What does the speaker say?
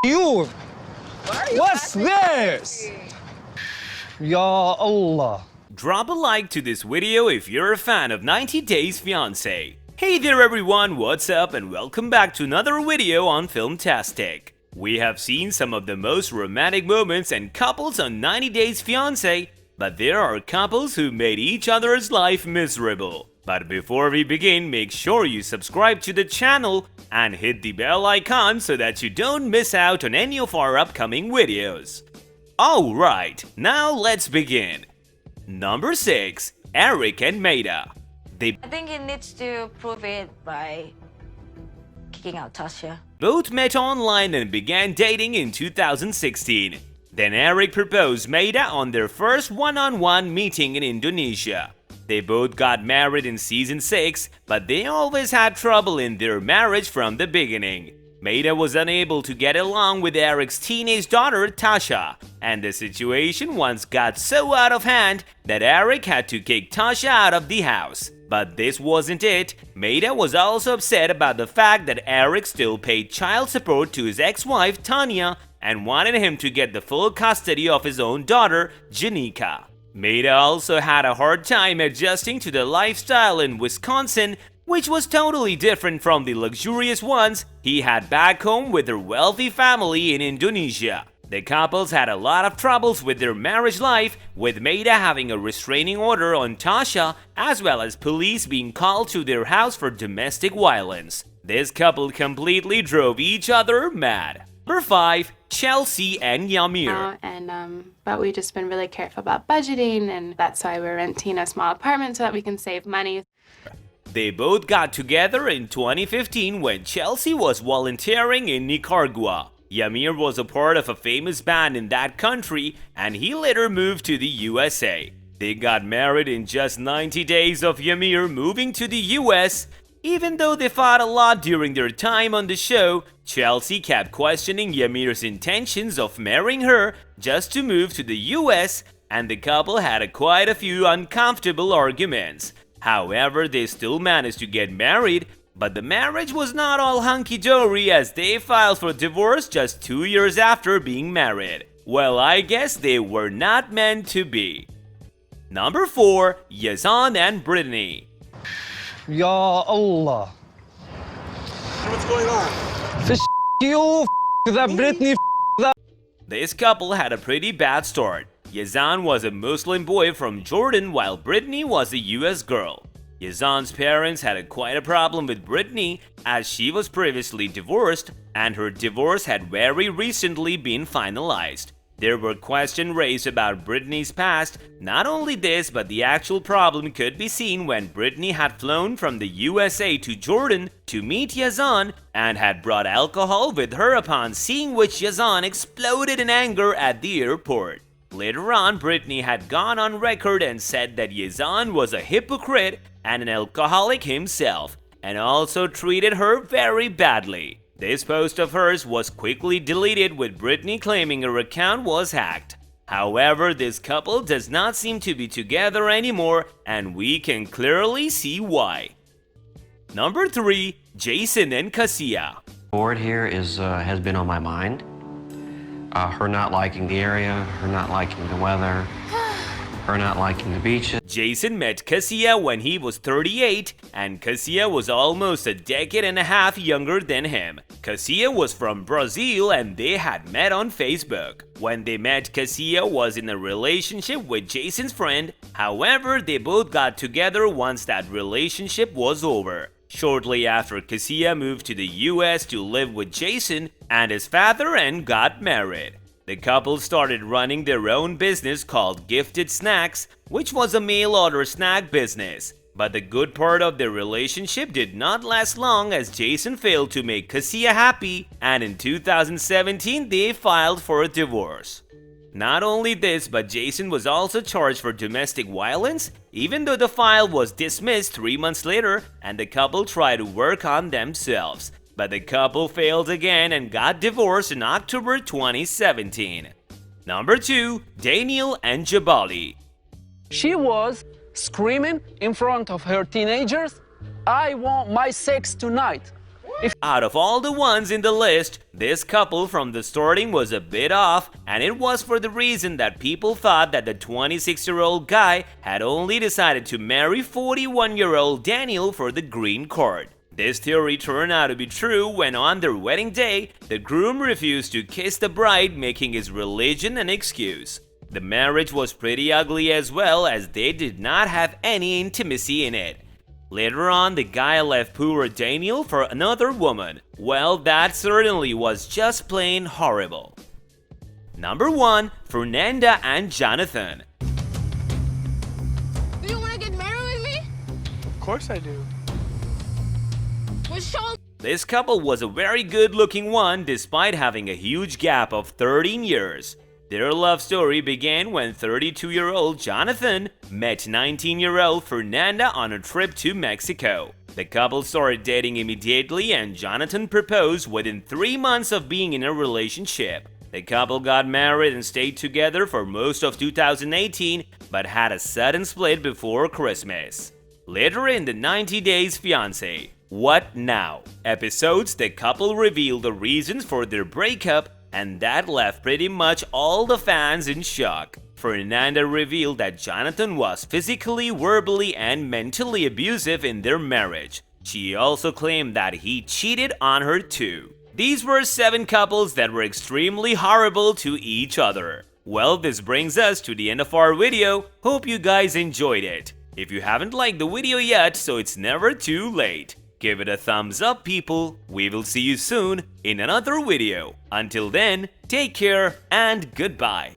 you? What's laughing this? Ya Allah. Drop a like to this video if you're a fan of 90 Days Fiance. Hey there everyone, what's up and welcome back to another video on Filmtastic. We have seen some of the most romantic moments and couples on 90 Days Fiance, but there are couples who made each other's life miserable. But before we begin, make sure you subscribe to the channel and hit the bell icon so that you don't miss out on any of our upcoming videos. Alright, now let's begin. Number 6. Eric and Maida. They I think he needs to prove it by kicking out Tasha. both met online and began dating in 2016. Then Eric proposed Maida on their first one-on-one meeting in Indonesia. They both got married in season 6, but they always had trouble in their marriage from the beginning. Maida was unable to get along with Eric's teenage daughter Tasha, and the situation once got so out of hand that Eric had to kick Tasha out of the house. But this wasn't it. Maida was also upset about the fact that Eric still paid child support to his ex-wife Tanya and wanted him to get the full custody of his own daughter, Janika. Maida also had a hard time adjusting to the lifestyle in Wisconsin, which was totally different from the luxurious ones he had back home with their wealthy family in Indonesia. The couples had a lot of troubles with their marriage life, with Maida having a restraining order on Tasha, as well as police being called to their house for domestic violence. This couple completely drove each other mad. Number 5. Chelsea and Yamir. But we've just been really careful about budgeting, and that's why we're renting a small apartment so that we can save money. They both got together in 2015 when Chelsea was volunteering in Nicaragua. Yamir was a part of a famous band in that country, and he later moved to the USA. They got married in just 90 days of Yamir moving to the US. Even though they fought a lot during their time on the show, Chelsea kept questioning Yamir's intentions of marrying her just to move to the US, and the couple had quite a few uncomfortable arguments. However, they still managed to get married, but the marriage was not all hunky-dory as they filed for divorce just 2 years after being married. Well, I guess they were not meant to be. Number 4. Yazan and Brittany. Ya Allah. What's going on? F you, that Britney, This couple had a pretty bad start. Yazan was a Muslim boy from Jordan while Brittany was a US girl. Yazan's parents had quite a problem with Brittany as she was previously divorced and her divorce had very recently been finalized. There were questions raised about Brittany's past. Not only this, but the actual problem could be seen when Brittany had flown from the USA to Jordan to meet Yazan and had brought alcohol with her, upon seeing which Yazan exploded in anger at the airport. Later on, Brittany had gone on record and said that Yazan was a hypocrite and an alcoholic himself, and also treated her very badly. This post of hers was quickly deleted, with Brittany claiming her account was hacked. However, this couple does not seem to be together anymore, and we can clearly see why. Number 3. Jason and Cassia. Board here has been on my mind. Her not liking the area, her not liking the weather, her not liking the beaches. Jason met Cassia when he was 38, and Cassia was almost a decade and a half younger than him. Cassia was from Brazil and they had met on Facebook. When they met, Cassia was in a relationship with Jason's friend. However, they both got together once that relationship was over. Shortly after, Cassia moved to the US to live with Jason and his father and got married. The couple started running their own business called Gifted Snacks, which was a mail-order snack business. But the good part of their relationship did not last long as Jason failed to make Cassia happy, and in 2017 they filed for a divorce. Not only this, but Jason was also charged for domestic violence, even though the file was dismissed 3 months later and the couple tried to work on themselves. But the couple failed again and got divorced in October 2017. Number 2. Daniel and Jabali. She was screaming in front of her teenagers, "I want my sex tonight." Out of all the ones in the list, this couple from the starting was a bit off, and it was for the reason that people thought that the 26-year-old guy had only decided to marry 41-year-old Daniel for the green card. This theory turned out to be true when on their wedding day, the groom refused to kiss the bride, making his religion an excuse. The marriage was pretty ugly as well, as they did not have any intimacy in it. Later on, the guy left poor Daniel for another woman. Well, that certainly was just plain horrible. Number 1. Fernanda and Jonathan. Do you want to get married with me? Of course I do. With Sean? This couple was a very good-looking one despite having a huge gap of 13 years. Their love story began when 32-year-old Jonathan met 19-year-old Fernanda on a trip to Mexico. The couple started dating immediately and Jonathan proposed within 3 months of being in a relationship. The couple got married and stayed together for most of 2018 but had a sudden split before Christmas. Later in the 90 Days Fiance, What Now? episodes, the couple revealed the reasons for their breakup, and that left pretty much all the fans in shock. Fernanda revealed that Jonathan was physically, verbally, and mentally abusive in their marriage. She also claimed that he cheated on her too. These were 7 couples that were extremely horrible to each other. Well, this brings us to the end of our video. Hope you guys enjoyed it. If you haven't liked the video yet, so it's never too late. Give it a thumbs up, people. We will see you soon in another video. Until then, take care and goodbye.